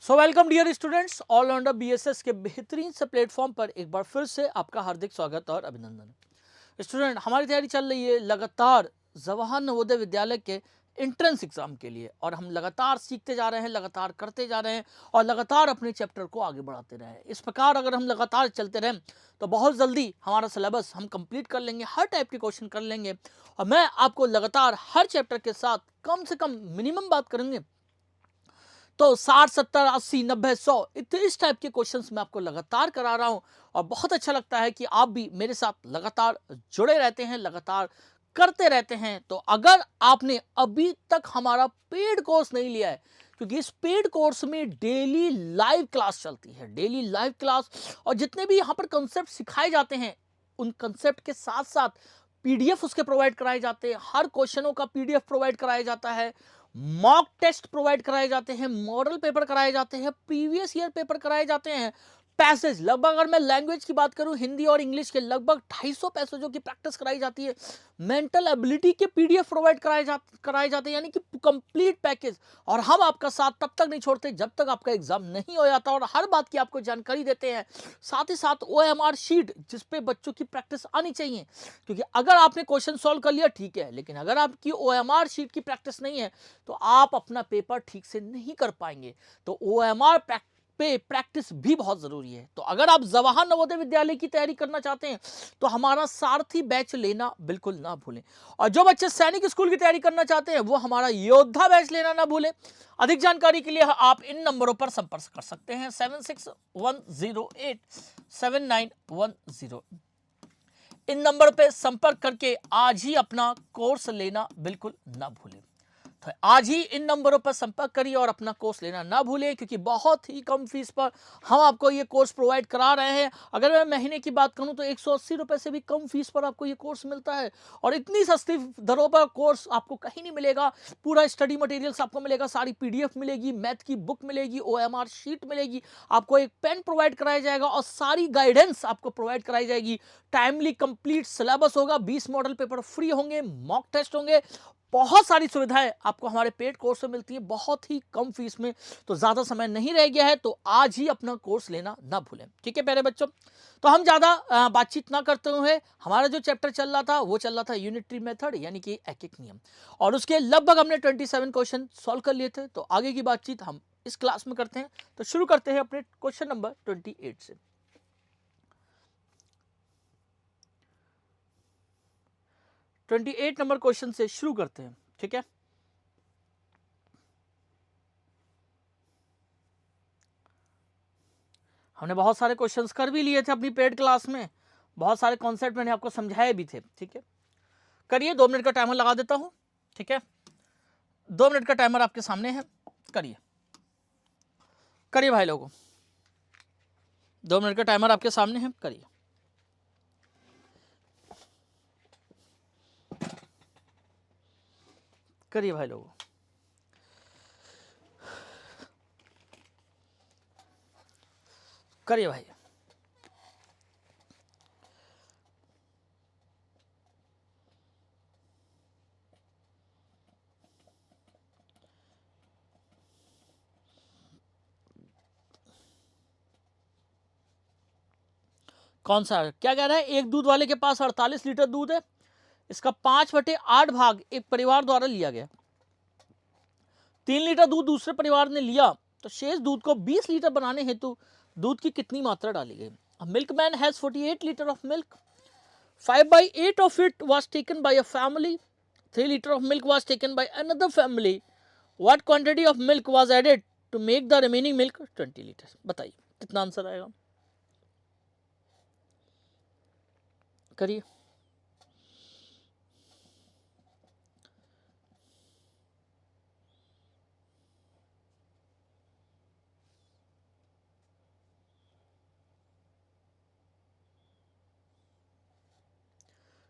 सो welcome dear students, all rounder BSS के बेहतरीन से प्लेटफॉर्म पर एक बार फिर से आपका हार्दिक स्वागत और अभिनंदन। स्टूडेंट, हमारी तैयारी चल रही है लगातार जवाहर नवोदय विद्यालय के एंट्रेंस एग्जाम के लिए, और हम लगातार सीखते जा रहे हैं, लगातार करते जा रहे हैं और लगातार अपने चैप्टर को आगे बढ़ाते रहे। इस प्रकार अगर हम लगातार चलते रहें तो बहुत जल्दी हमारा सिलेबस हम कंप्लीट कर लेंगे, हर टाइप के क्वेश्चन कर लेंगे। और मैं आपको लगातार हर चैप्टर के साथ कम से कम मिनिमम बात करेंगे तो 60 70 80 90 100 इस टाइप के क्वेश्चंस मैं आपको लगातार करा रहा हूं। और बहुत अच्छा लगता है कि आप भी मेरे साथ लगातार जुड़े रहते हैं, लगातार करते रहते हैं। तो अगर आपने अभी तक हमारा पेड कोर्स नहीं लिया है, क्योंकि इस पेड कोर्स में डेली लाइव क्लास चलती है, डेली लाइव क्लास, और जितने भी यहाँ पर कंसेप्ट सिखाए जाते हैं उन कंसेप्ट के साथ साथ पीडीएफ उसके प्रोवाइड कराए जाते हैं, हर क्वेश्चनों का पीडीएफ प्रोवाइड कराया जाता है, मॉक टेस्ट प्रोवाइड कराए जाते हैं, मॉडल पेपर कराए जाते हैं, प्रीवियस ईयर पेपर कराए जाते हैं, पैसेज लगभग, अगर मैं लैंग्वेज की बात करूं हिंदी और इंग्लिश के लगभग 250 पैसेजों की प्रैक्टिस कराई जाती है, मेंटल एबिलिटी के पीडीएफ प्रोवाइड कराए जाते हैं, यानी कि कंप्लीट पैकेज। और हम आपका साथ तब तक नहीं छोड़ते जब तक आपका एग्जाम नहीं हो जाता, और हर बात की आपको जानकारी देते हैं। साथ ही साथ ओएमआर शीट जिसपे बच्चों की प्रैक्टिस आनी चाहिए, क्योंकि अगर आपने क्वेश्चन सॉल्व कर लिया ठीक है, लेकिन अगर आपकी ओएमआर शीट की प्रैक्टिस नहीं है तो आप अपना पेपर ठीक से नहीं कर पाएंगे। तो ओएमआर पे प्रैक्टिस भी बहुत जरूरी है। तो अगर आप जवाहर नवोदय विद्यालय की तैयारी करना चाहते हैं तो हमारा सारथी बैच लेना बिल्कुल ना भूलें। और जो बच्चे सैनिक स्कूल की तैयारी करना चाहते हैं वो हमारा योद्धा बैच लेना ना भूलें। अधिक जानकारी के लिए आप इन नंबरों पर संपर्क कर सकते हैं, 7610879110। इन नंबर पे संपर्क करके आज ही अपना कोर्स लेना बिल्कुल ना भूलें। तो आज ही इन नंबरों पर संपर्क करिए और अपना कोर्स लेना ना भूलें, क्योंकि बहुत ही कम फीस पर हम आपको ये कोर्स प्रोवाइड करा रहे हैं। अगर मैं महीने की बात करूं तो 180 रुपए से भी कम फीस पर आपको ये कोर्स मिलता है, और इतनी सस्ती दरों पर कोर्स आपको कहीं नहीं मिलेगा। पूरा स्टडी मटेरियल्स आपको मिलेगा, सारी पीडीएफ मिलेगी, मैथ की बुक मिलेगी, ओएमआर शीट मिलेगी, आपको एक पेन प्रोवाइड कराया जाएगा और सारी गाइडेंस आपको प्रोवाइड कराई जाएगी। टाइमली कंप्लीट सिलेबस होगा, 20 मॉडल पेपर फ्री होंगे, मॉक टेस्ट होंगे, बहुत सारी सुविधाएं आपको हमारे पेड कोर्स में मिलती है बहुत ही कम फीस में। तो ज्यादा समय नहीं रह गया है, तो आज ही अपना कोर्स लेना ना भूलें। ठीक है प्यारे बच्चों, तो हम ज्यादा बातचीत ना करते हुए, हमारा जो चैप्टर चल रहा था वो चल रहा था यूनिटरी मेथड, यानी कि एक एक नियम, और उसके लगभग हमने 27 क्वेश्चन सॉल्व कर लिए थे। तो आगे की बातचीत हम इस क्लास में करते हैं। तो शुरू करते हैं अपने क्वेश्चन नंबर 28 से। 28 नंबर क्वेश्चन से शुरू करते हैं। ठीक है, हमने बहुत सारे क्वेश्चंस कर भी लिए थे अपनी पेड क्लास में, बहुत सारे कॉन्सेप्ट मैंने आपको समझाए भी थे। ठीक है, करिए, 2 मिनट का टाइमर लगा देता हूं। ठीक है, 2 मिनट का टाइमर आपके सामने है, करिए करिए भाई लोगों, 2 मिनट का टाइमर आपके सामने है, करिए करिए भाई लोगों, करिए भाई। कौन सा क्या कह रहा है? एक दूध वाले के पास 48 लीटर दूध है, इसका 5/8 भाग एक परिवार द्वारा लिया गया। 3 लीटर दूध दूसरे परिवार ने लिया, तो शेष दूध को 20 लीटर बनाने हेतु दूध की कितनी मात्रा डाली गई? Milkman has 48 litre of milk, 5/8 of it was taken by a family, 3 liter of milk was taken by another family. What quantity of milk was added to make the remaining milk 20 liters? बताइए कितना answer आएगा, करिए।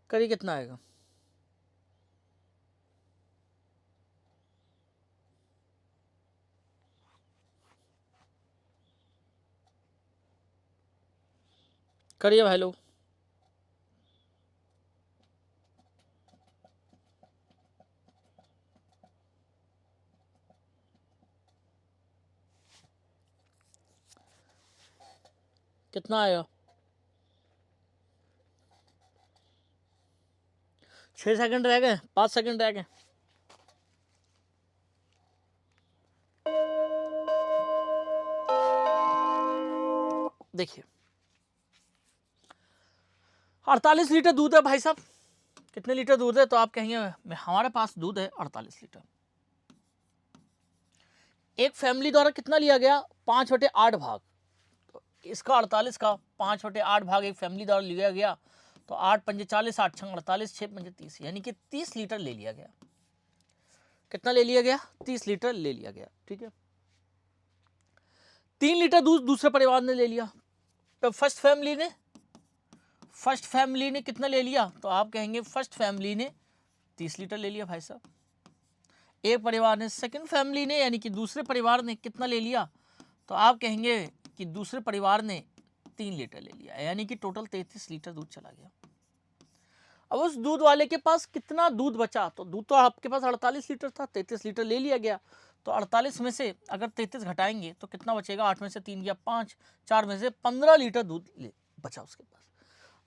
करिए, कितना आएगा? करिए भाई लोग, कितना आएगा? 6 सेकंड रह गए, 5 सेकंड रह गए। देखिए 48 लीटर दूध है भाई साहब। कितने लीटर दूध है? तो आप कहेंगे हमारे पास दूध है 48 लीटर। एक फैमिली द्वारा कितना लिया गया? 5/8 भाग। तो इसका 48 का 5/8 भाग एक फैमिली द्वारा लिया गया, तो 8 पंजे 40, 8 छंग 48, 6 पंजे 30, यानी कि 30 लीटर ले लिया गया। कितना ले लिया गया? 30 लीटर ले लिया गया। ठीक है, 3 लीटर दूध दूसरे परिवार ने ले लिया। तो फर्स्ट फैमिली ने कितना ले लिया? तो आप कहेंगे फर्स्ट फैमिली ने 30 लीटर ले लिया भाई साहब। एक परिवार ने, सेकंड फैमिली ने यानी कि दूसरे परिवार ने कितना ले लिया? तो आप कहेंगे कि दूसरे परिवार ने 3 लीटर ले लिया, यानी कि टोटल 33 लीटर दूध चला गया। अब उस दूध वाले के पास कितना दूध बचा? तो दूध तो आपके पास 48 लीटर था, 33 लीटर ले लिया गया। तो 48 में से अगर 33 घटाएंगे तो कितना बचेगा? 8 में से 3 गया 5, 4 में से 15 लीटर दूध बचा उसके पास।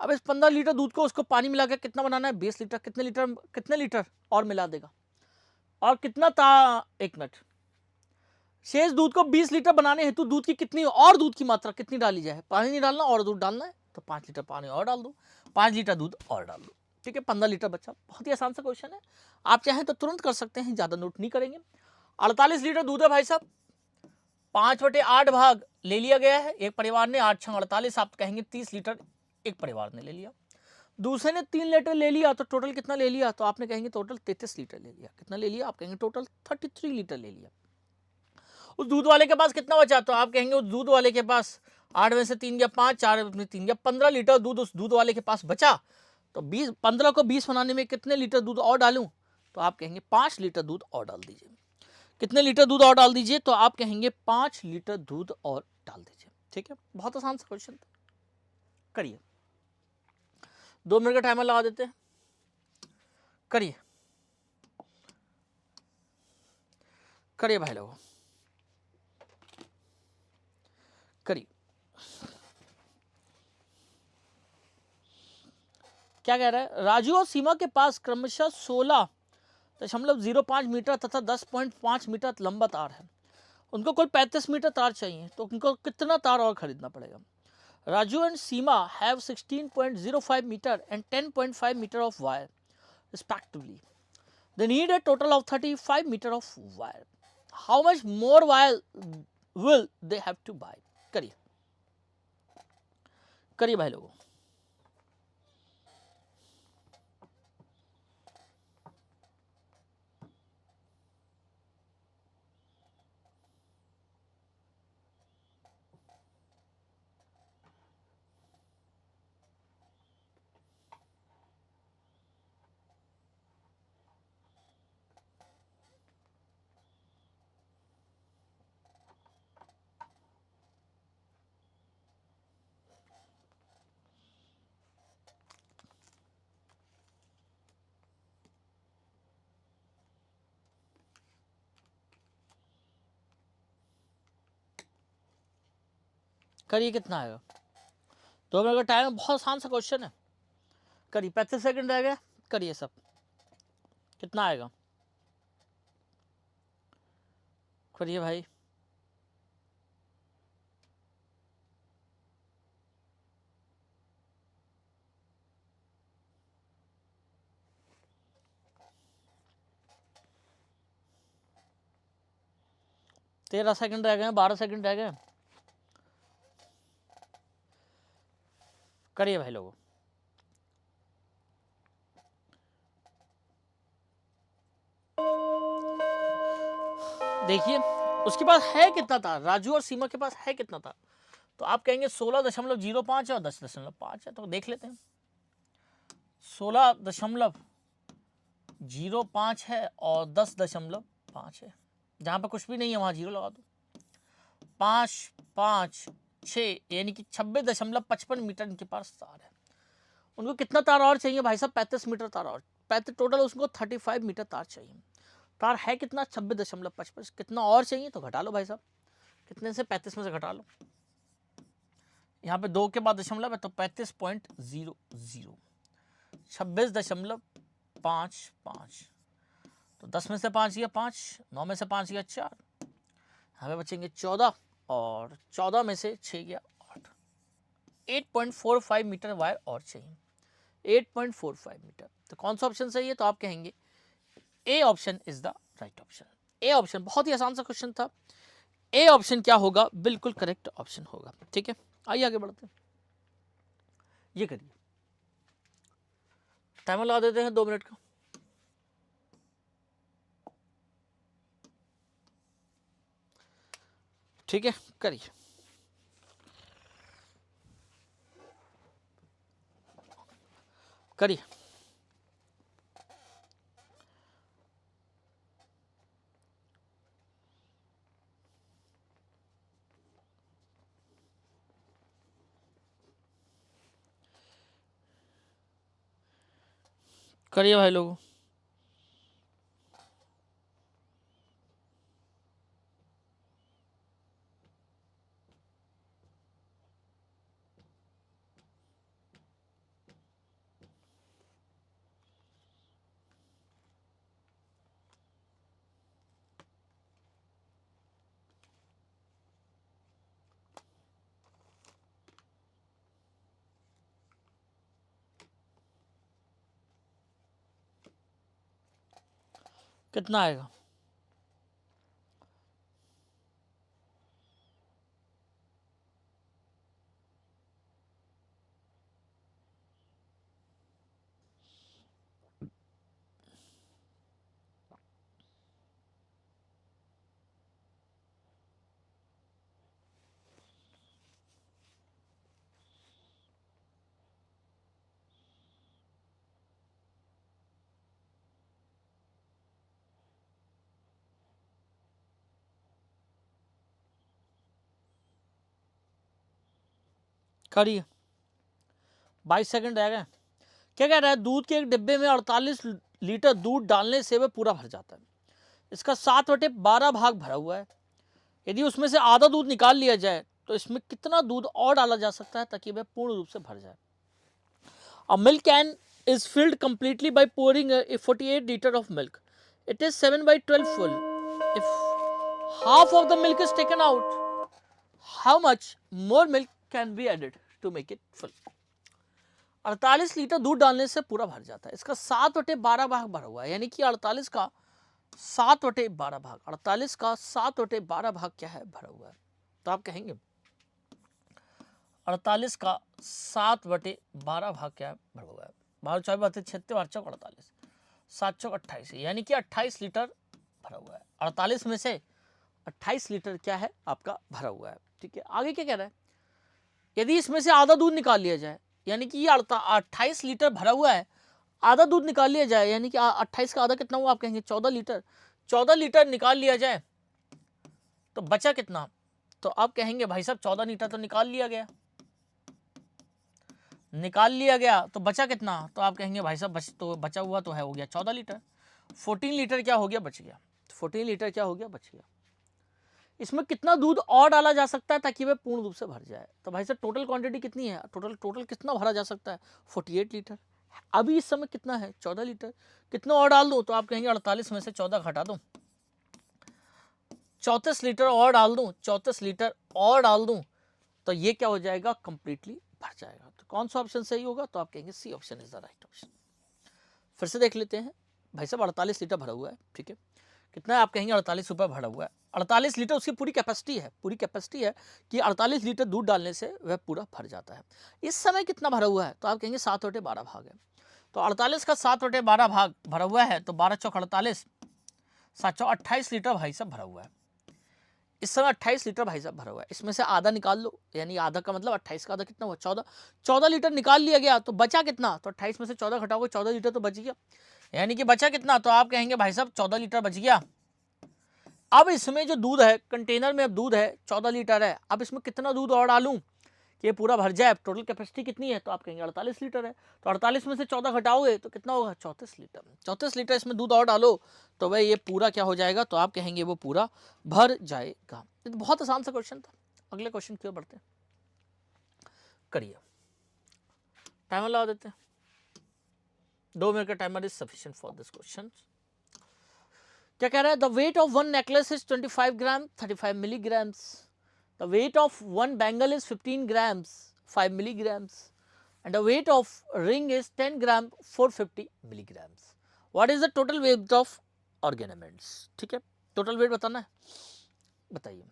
अब इस 15 लीटर दूध को उसको पानी मिला के कितना बनाना है? 20 लीटर। कितने लीटर और मिला देगा? और कितना था? 1 मिनट। शेष दूध को 20 लीटर बनाने हेतु दूध की कितनी और दूध की मात्रा कितनी डाली जाए? पानी नहीं डालना और दूध डालना है, तो 5 लीटर पानी और डाल दो, 5 लीटर दूध और डाल दो। ठीक है, 15 लीटर बचा। बहुत ही आसान सा क्वेश्चन है, आप चाहें तो तुरंत कर सकते हैं, ज्यादा नोट नहीं करेंगे। 48 लीटर दूध है भाई साहब, 5/8 भाग ले लिया गया है एक परिवार ने, 8 छंग 48, आप कहेंगे 30 लीटर एक परिवार ने ले लिया। दूसरे ने 3 लीटर ले लिया, तो टोटल कितना ले लिया? तो आपने कहेंगे टोटल 33 लीटर ले लिया। कितना ले लिया? आप कहेंगे टोटल 33 लीटर ले लिया। उस दूध वाले के पास कितना बचा? तो आप कहेंगे उस दूध वाले के पास 8 में से 3 या 5, 4 में 3 या 15 लीटर दूध उस दूध वाले के पास बचा। तो 15 को 20 बनाने में कितने लीटर दूध और डालूं? तो आप कहेंगे 5 लीटर दूध और डाल दीजिए। कितने लीटर दूध और डाल दीजिए? तो आप कहेंगे 5 लीटर दूध और डाल दीजिए। ठीक है, बहुत आसान सा क्वेश्चन था, करिए। 2 मिनट का टाइमर लगा देते हैं, करिए करिए भाई लोगों, करिए। क्या कह रहा है? राजू और सीमा के पास क्रमशः 16.05 मीटर तथा 10.5 मीटर लंबा तार है। उनको कुल 35 मीटर तार चाहिए, तो उनको कितना तार और खरीदना पड़ेगा? Raju and Seema have 16.05 metre and 10.5 metre of wire respectively. They need a total of 35 meter of wire. How much more wire will they have to buy? करिए करिए भाई लोगों। करिए, कितना आएगा? 2 मिनट का टाइम, बहुत आसान सा क्वेश्चन है, करिए। 35 सेकंड रह गया, करिए सब। कितना आएगा? करिए भाई। तेरह सेकंड रह गए, 12 सेकंड रह गए, करिए भाई लोगों। देखिए उसके पास है कितना था, राजू और सीमा के पास है कितना था? तो आप कहेंगे 16.05 है और 10.5 है, तो देख लेते हैं। 16.05 है और 10.5 है, जहां पर कुछ भी नहीं है वहां जीरो लगा दो। 5, 5, 6 यानी कि 26.55 मीटर इनके पास तार है। उनको कितना तार और चाहिए भाई साहब? 35 मीटर तार और, टोटल उसको 35 मीटर तार चाहिए। तार है कितना? 26.55। कितना और चाहिए? तो घटा लो भाई साहब, कितने से? 35 में से घटा लो, यहाँ पे 2 के बाद दशमलव है तो 35.00, 26.55, तो 10 में से 5 गया 5, 9 में से 5 गया 4, हमें बचेंगे 14 और 14 में से 6 गया 8, 8.45 मीटर वायर और चाहिए, 8.45 मीटर। तो कौन सा ऑप्शन सही है? तो आप कहेंगे A option is the right option. A option, बहुत ही आसान सा क्वेश्चन था। ए ऑप्शन क्या होगा? बिल्कुल करेक्ट ऑप्शन होगा। ठीक है, आइए आगे बढ़ते हैं। ये करिए, टाइमर लगा देते हैं 2 मिनट का। ठीक है, करिए। करिए। करिए भाई लोगों। कितना आएगा? करिए, 22 सेकंड रह गए। क्या कह रहा है? दूध के एक डिब्बे में 48 लीटर दूध डालने से वह पूरा भर जाता है। इसका 7/12 भाग भरा हुआ है। यदि उसमें से आधा दूध निकाल लिया जाए तो इसमें कितना दूध और डाला जा सकता है ताकि वह पूर्ण रूप से भर जाए? A milk can is filled completely by pouring a 48 liter of milk. It is 7/12 full. If half of the milk is taken out, how much more milk can be added to make it full? 48 litre दूध डालने से पूरा भर जाता है। इसका 7/12 भाग भरा हुआ है, यानी कि 48 का 7/12 भाग, 48 का 7/12 भाग क्या है? भरा हुआ है। तो आप कहेंगे 48 का 7/12 भाग क्या है? भरा हुआ है। 12 24 बातें 36 12 चौक 48, 7 चौक 28, यानी कि 28 लीटर भरा हुआ है। 48 में से 28 लीटर क्या है? आपका भरा हुआ है। ठीक है, आगे क्या कह रहा है? यदि इसमें से आधा दूध निकाल लिया जाए, यानी कि ये 28 लीटर भरा हुआ है, आधा दूध निकाल लिया जाए, यानी कि 28 का आधा कितना हुआ? आप कहेंगे 14 लीटर। 14 लीटर निकाल लिया जाए तो बचा कितना? तो आप कहेंगे भाई साहब 14 लीटर तो निकाल लिया गया, निकाल लिया गया तो बचा कितना? तो आप कहेंगे भाई साहब बचा हुआ तो है, हो गया 14 लीटर। 14 लीटर क्या हो गया? बच गया। 14 लीटर क्या हो गया? बच गया। इसमें कितना दूध और डाला जा सकता है ताकि वह पूर्ण रूप से भर जाए? तो भाई साहब टोटल क्वांटिटी कितनी है? टोटल कितना भरा जा सकता है? 48 लीटर। अभी इस समय कितना है? 14 लीटर। कितना और डाल दूं? तो आप कहेंगे 48 में से 14 घटा दूं, 34 लीटर और डाल दूं, 34 लीटर और डाल दूं, तो ये क्या हो जाएगा? कंप्लीटली भर जाएगा। तो कौन सा ऑप्शन सही होगा? तो आप कहेंगे C option is the right option. फिर से देख लेते हैं। भाई साहब 48 लीटर भरा हुआ है, ठीक है, कितना है? आप कहेंगे 48 रुपये भरा हुआ है। 48 लीटर उसकी पूरी कैपेसिटी है, पूरी कैपेसिटी है कि 48 लीटर दूध डालने से वह पूरा भर जाता है। इस समय कितना भरा हुआ है? तो आप कहेंगे 7/12 भाग है। तो 48 का 7/12 भाग भरा हुआ है, तो 12 चौक 48, 7 चौक 28 लीटर भाई साहब भरा हुआ है। इस समय 28 लीटर भाई साहब भरा हुआ है। इसमें से आधा निकाल लो, यानी आधा का मतलब 28 का आधा कितना हुआ? 14। 14 लीटर निकाल लिया गया तो बचा कितना? तो 28 में से 14 घटाओगे, 14 लीटर तो बच गया, यानी कि बचा कितना? तो आप कहेंगे भाई साहब 14 लीटर बच गया। अब इसमें जो दूध है, कंटेनर में अब दूध है 14 लीटर है, अब इसमें कितना दूध और डालूं कि ये पूरा भर जाए? टोटल कैपेसिटी कितनी है? तो आप कहेंगे 48 लीटर है। तो 48 में से 14 घटाओगे तो कितना होगा? 34 लीटर। 34 लीटर इसमें दूध और डालो तो भाई ये पूरा क्या हो जाएगा? तो आप कहेंगे वो पूरा भर जाएगा। ये तो बहुत आसान सा क्वेश्चन था। अगले क्वेश्चन की ओर बढ़ते हैं। करिए, टाइमर लगा देते हैं, 2 मिनट का timer is sufficient for this question. क्या कह रहा है? The weight of one necklace is 25 gram 35 milligrams, the weight of one bangle is 15 grams 5 milligrams and the weight of ring is 10 gram 450 milligrams. What is the total weight of ornaments? ठीक है, total weight बताना है, बताइए।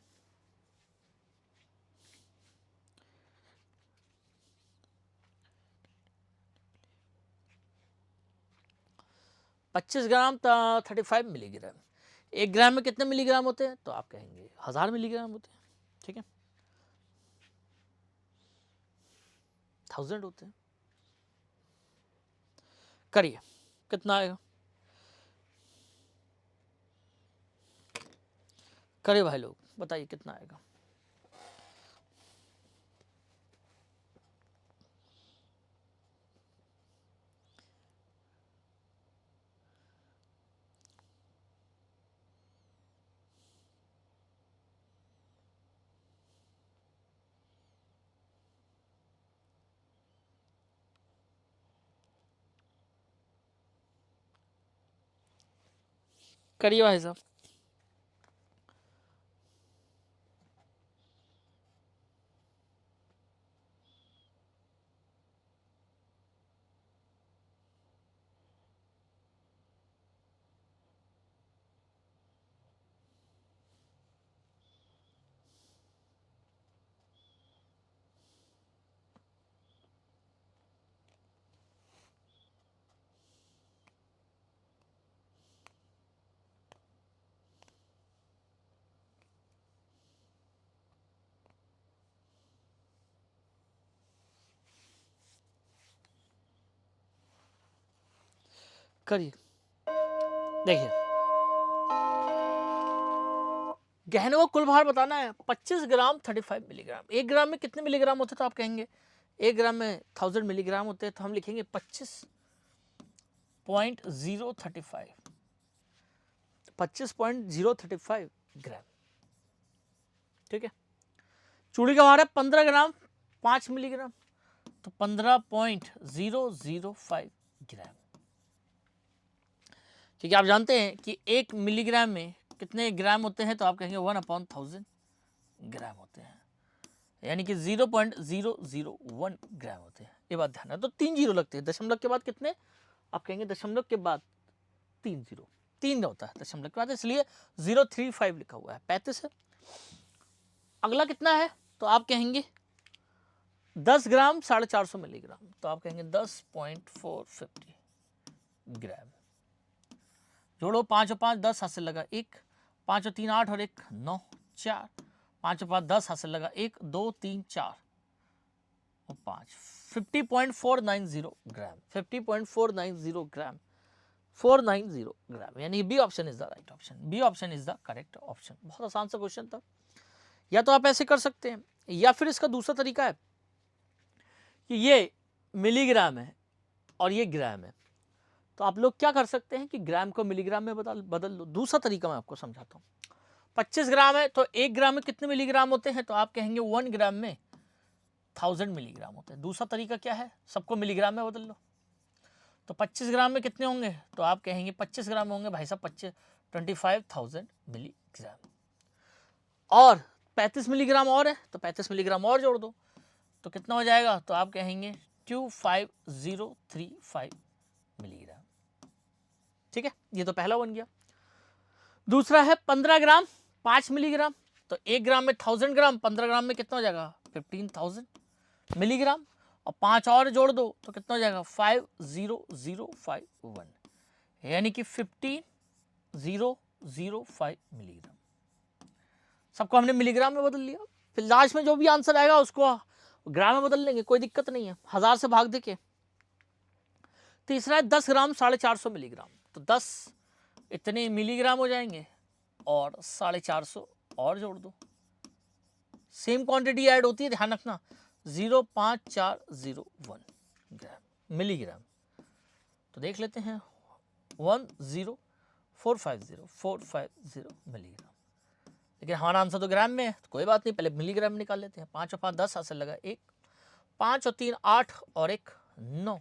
पच्चीस ग्राम 35 milligram, 1 ग्राम में कितने milligram होते हैं? तो आप कहेंगे 1000 मिलीग्राम होते हैं। ठीक है, 1000 होते हैं। करिए, कितना आएगा? करिए भाई लोग, बताइए कितना आएगा? करिए भाई साहब। करिए, देखिए गहनों का कुल भार बताना है, 25 ग्राम 35 मिलीग्राम। 1 ग्राम में कितने मिलीग्राम होते हैं? तो आप कहेंगे 1 ग्राम में 1000 मिलीग्राम होते हैं, तो हम लिखेंगे 25.035 25.035 ग्राम। ठीक है, चूड़ी का भार है 15 ग्राम 5 मिलीग्राम, तो 15.005 ग्राम। ठीक है, आप जानते हैं कि 1 मिलीग्राम में कितने ग्राम होते हैं? तो आप कहेंगे 1/1000 ग्राम होते हैं, यानी कि 0.001 ग्राम होते हैं। ये बात ध्यान है। तो 3 जीरो लगते हैं, दशमलव के बाद कितने? आप कहेंगे दशमलव के बाद 3 जीरो, 3 होता है दशमलव के बाद, इसलिए 035 लिखा हुआ है, 35 है। अगला कितना है? तो आप कहेंगे 10 ग्राम 450 मिलीग्राम, तो आप कहेंगे 10.450 ग्राम। जोड़ो, 5 और 5 10, हाथ से लगा 1, 5 और 3 8 और 1 9 4, 5 और 5 10, हाथ से लगा 1 2 3 4 और 5, 50.490 ग्राम, 50.490 ग्राम, 490 ग्राम, यानी B option is the right option. B option is the correct option. बहुत आसान सा क्वेश्चन था। या तो आप ऐसे कर सकते हैं, या फिर इसका दूसरा तरीका है कि ये मिलीग्राम है और ये ग्राम है, तो आप लोग क्या कर सकते हैं कि ग्राम को मिलीग्राम में बदल लो। दूसरा तरीका मैं आपको समझाता हूँ। 25 ग्राम है, तो 1 ग्राम में कितने मिलीग्राम होते हैं? तो आप कहेंगे 1 ग्राम में 1000 मिलीग्राम होते हैं। दूसरा तरीका क्या है? सबको मिलीग्राम में बदल लो। तो 25 ग्राम में कितने होंगे? तो आप कहेंगे 25 ग्राम होंगे भाई साहब 25,000 मिलीग्राम, और 35 मिलीग्राम और है, तो 35 मिलीग्राम और जोड़ दो, तो कितना हो जाएगा? तो आप कहेंगे 25035 मिलीग्राम। ठीक है, ये तो पहला बन गया। दूसरा है 15 ग्राम 5 मिलीग्राम, तो 1 ग्राम में 1000 ग्राम, 15 ग्राम में कितना हो जाएगा? 15,000 मिलीग्राम, और 5 और जोड़ दो तो कितना हो जाएगा? 50051, यानी कि 15005 मिलीग्राम। सबको हमने मिलीग्राम में बदल लिया। फिर लास्ट में जो भी आंसर आएगा उसको ग्राम में बदल लेंगे, कोई दिक्कत नहीं है, 1000 से भाग देके। तीसरा है 10 ग्राम 450 मिलीग्राम, तो 10 इतने मिलीग्राम हो जाएंगे और 450 और जोड़ दो, सेम क्वांटिटी ऐड होती है, ध्यान रखना, 05401 ग्राम मिलीग्राम। तो देख लेते हैं 10450 मिलीग्राम, लेकिन हमारा आंसर तो ग्राम में है, तो कोई बात नहीं, पहले मिलीग्राम निकाल लेते हैं। 5 और 5 10, हाथ से लगा 1, 5 और 3 8 और 1 9,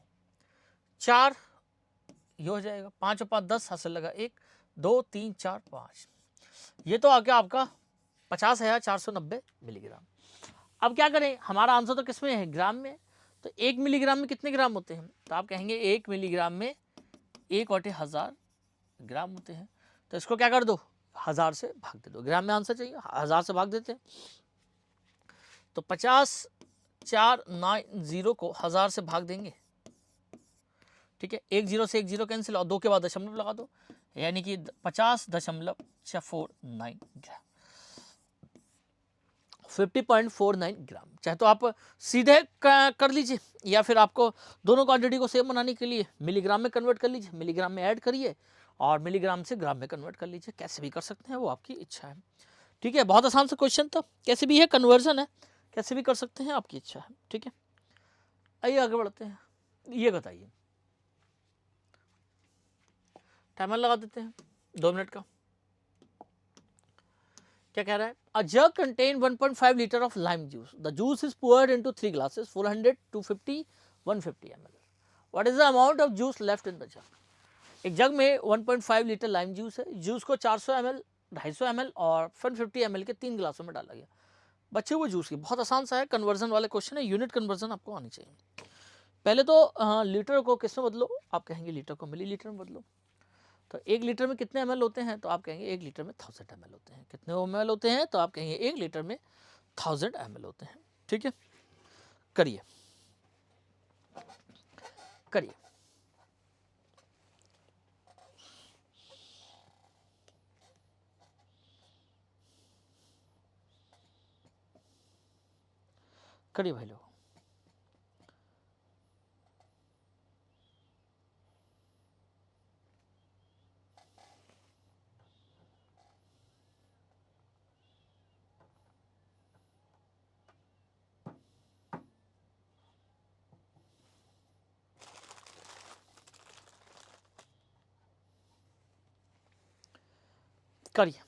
4 ये हो जाएगा, 5 और 5 10, हासिल लगा 1 2 3 4 5। ये तो आ गया आपका 50,490 मिलीग्राम। अब क्या करें, हमारा आंसर तो किस में है, ग्राम में। तो 1 मिलीग्राम में कितने ग्राम होते हैं, तो आप कहेंगे 1 मिलीग्राम में 1/1000 ग्राम होते हैं। तो इसको क्या कर दो, 1000 से भाग दे दो, ग्राम में आंसर चाहिए, 1000 से भाग देते हैं। तो 50,490 को 1000 से भाग देंगे, ठीक है, 1 0 से 1 0 कैंसिल और 2 के बाद दशमलव लगा दो, यानी कि 50.49 ग्राम, 50.49 ग्राम। चाहे तो आप सीधे कर लीजिए, या फिर आपको दोनों क्वांटिटी को सेम बनाने के लिए मिलीग्राम में कन्वर्ट कर लीजिए, मिलीग्राम में ऐड करिए और मिलीग्राम से ग्राम में कन्वर्ट कर लीजिए, कैसे भी कर सकते हैं, वो आपकी इच्छा है, ठीक है। बहुत आसान सा क्वेश्चन था, कैसे भी है, कन्वर्जन है, कैसे भी कर सकते हैं, आपकी इच्छा है, ठीक है। आइए आगे बढ़ते हैं। ये बताइए, टाइमर लगा देते हैं 2 मिनट का। क्या कह रहा है, a jug contain 1.5 litre of lime juice, the juice is poured into 3 glasses, 400 250 150 ml, what is the amount of juice left in the jug. एक जग में 1.5 लीटर लाइम जूस है, जूस को 400 ml 250 ml और 150 ml के 3 गिलासों में डाला गया, बचे हुए जूस की। बहुत आसान सा है, कन्वर्जन वाले क्वेश्चन है, यूनिट कन्वर्जन आपको आनी चाहिए। पहले तो लीटर को किस में बदलो, आप कहेंगे लीटर को मिली लीटर में बदलो। तो 1 लीटर में कितने ml होते हैं, तो आप कहेंगे 1 लीटर में 1000 ml होते हैं। कितने ml होते हैं, तो आप कहेंगे 1 लीटर में 1000 ml होते हैं, ठीक है। करिए करिए, करिए भाई लोग। करिए,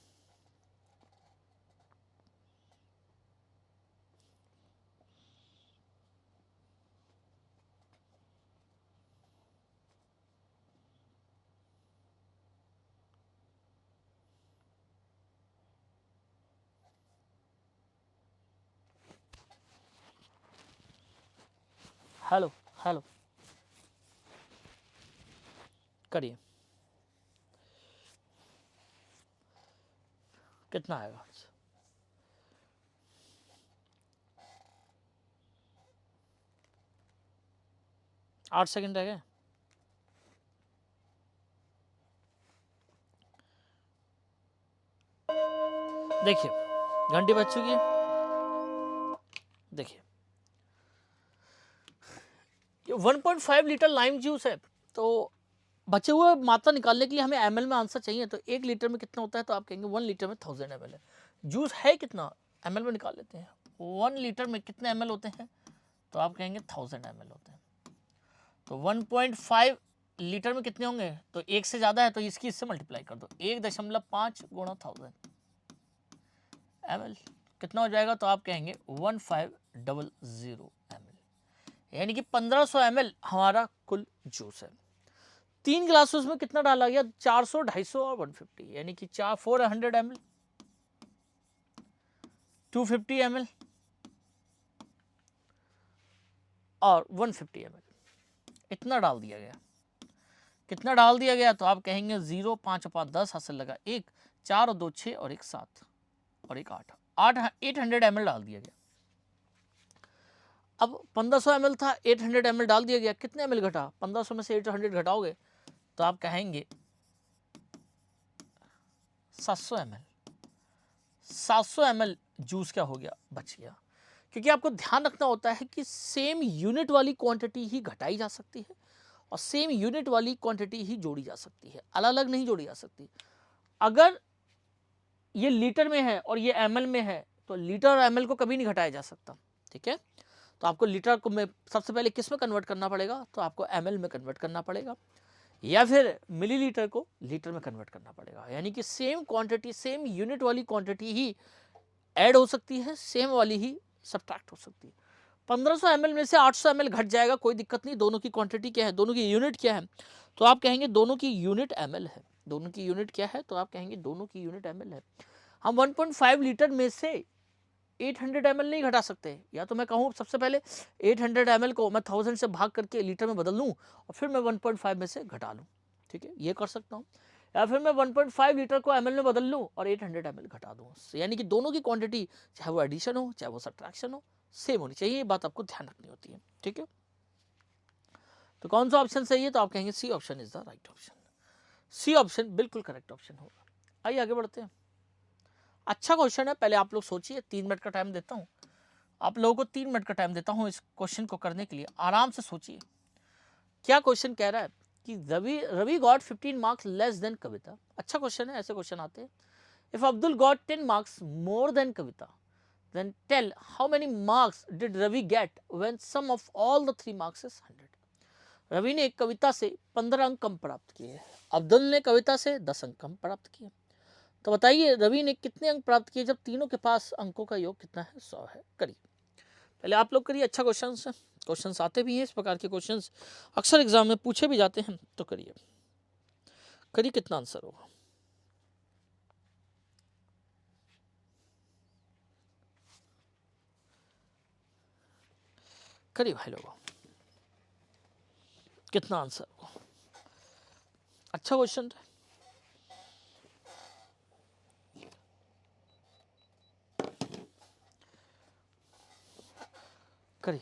हेलो हेलो, करिए, कितना आएगा, 8 सेकंड रह गए। देखिए घंटी बज चुकी है, देखिए ये 1.5 लीटर लाइम जूस है, तो बचे हुए मात्रा निकालने के लिए हमें ml में आंसर चाहिए। तो 1 लीटर में कितना होता है, तो आप कहेंगे 1 लीटर में 1000 ml है। जूस है कितना, ml में निकाल लेते हैं, 1 लीटर में कितने ml होते हैं, तो आप कहेंगे 1000 ml होते हैं। तो 1.5 लीटर में कितने होंगे, तो 1 से ज़्यादा है तो इसकी इससे मल्टीप्लाई कर दो, 1.5 गुणा 1000 ml कितना हो जाएगा, तो आप कहेंगे 1500 ml, यानी कि 1500 ml हमारा कुल जूस है। 3 गिलास में कितना डाला गया, 400 250 और 150, यानी कि 400 ml 250 ml और 150 ml, इतना डाल दिया गया। कितना डाल दिया गया, तो आप कहेंगे 0 5 5 10, हासिल लगा 1 4 और 2 6 और 1 7 और 1 8 800 ml डाल दिया गया। अब 1500 ml था, 800 ml डाल दिया गया, कितने ml घटा, 1500 में से 800 घटाओगे तो आप कहेंगे 700 ml। 700 ml जूस क्या हो गया, बच गया। क्योंकि आपको ध्यान रखना होता है कि सेम यूनिट वाली क्वांटिटी ही घटाई जा सकती है और सेम यूनिट वाली क्वांटिटी ही जोड़ी जा सकती है, अलग अलग नहीं जोड़ी जा सकती। अगर ये लीटर में है और ये ml में है, तो लीटर और ml को कभी नहीं घटाया जा सकता, ठीक है। तो आपको लीटर को में सबसे पहले किस में कन्वर्ट करना पड़ेगा, तो आपको ml में कन्वर्ट करना पड़ेगा, या फिर मिलीलीटर को लीटर में कन्वर्ट करना पड़ेगा। यानी कि सेम क्वांटिटी, सेम यूनिट वाली क्वांटिटी ही ऐड हो सकती है, सेम वाली ही सब्ट्रैक्ट हो सकती है। 1500 ml में से 800 ml घट जाएगा, कोई दिक्कत नहीं, दोनों की क्वांटिटी क्या है, दोनों की यूनिट क्या है, तो आप कहेंगे दोनों की यूनिट ml है। दोनों की यूनिट क्या है, तो आप कहेंगे दोनों की यूनिट ml है। हम 1.5 लीटर में से 800 ml नहीं घटा सकते, या तो मैं कहूँ सबसे पहले 800 ml को मैं 1000 से भाग करके लीटर में बदल लूँ और फिर मैं 1.5 में से घटा लूँ, ठीक है, ये कर सकता हूँ। या फिर मैं 1.5 लीटर को ml में बदल लूँ और 800 ml घटा दूँ, यानी कि दोनों की क्वांटिटी चाहे वो एडिशन हो चाहे वो सब्ट्रैक्शन हो सेम होनी चाहिए, ये बात आपको ध्यान रखनी होती है, ठीक है। तो कौन सा ऑप्शन सही है, तो आप कहेंगे C option is the right option. C option बिल्कुल करेक्ट ऑप्शन होगा। आइए आगे बढ़ते हैं। अच्छा क्वेश्चन है, पहले आप लोग सोचिए, 3 मिनट का टाइम देता हूँ आप लोगों को, 3 मिनट का टाइम देता हूँ इस क्वेश्चन को करने के लिए, आराम से सोचिए। क्या क्वेश्चन कह रहा है कि Ravi got 15 marks less than Kavita. अच्छा क्वेश्चन है, ऐसे क्वेश्चन आते हैं। If Abdul got 10 marks more than Kavita, then tell how many marks did Ravi get when sum of all the 3 marks is 100। Ravi ने कविता से 15 अंक कम प्राप्त किए, अब्दुल ने कविता से 10 अंक कम प्राप्त किए। तो बताइए रवि ने कितने अंक प्राप्त किए जब तीनों के पास अंकों का योग कितना है, 100 है। करिए, पहले आप लोग करिए। अच्छा क्वेश्चन है, क्वेश्चन आते भी हैं इस प्रकार के क्वेश्चन, अक्सर एग्जाम में पूछे भी जाते हैं। तो करिए करिए, कितना आंसर होगा। करिए भाई लोगों, कितना आंसर होगा। अच्छा क्वेश्चन है, करिए।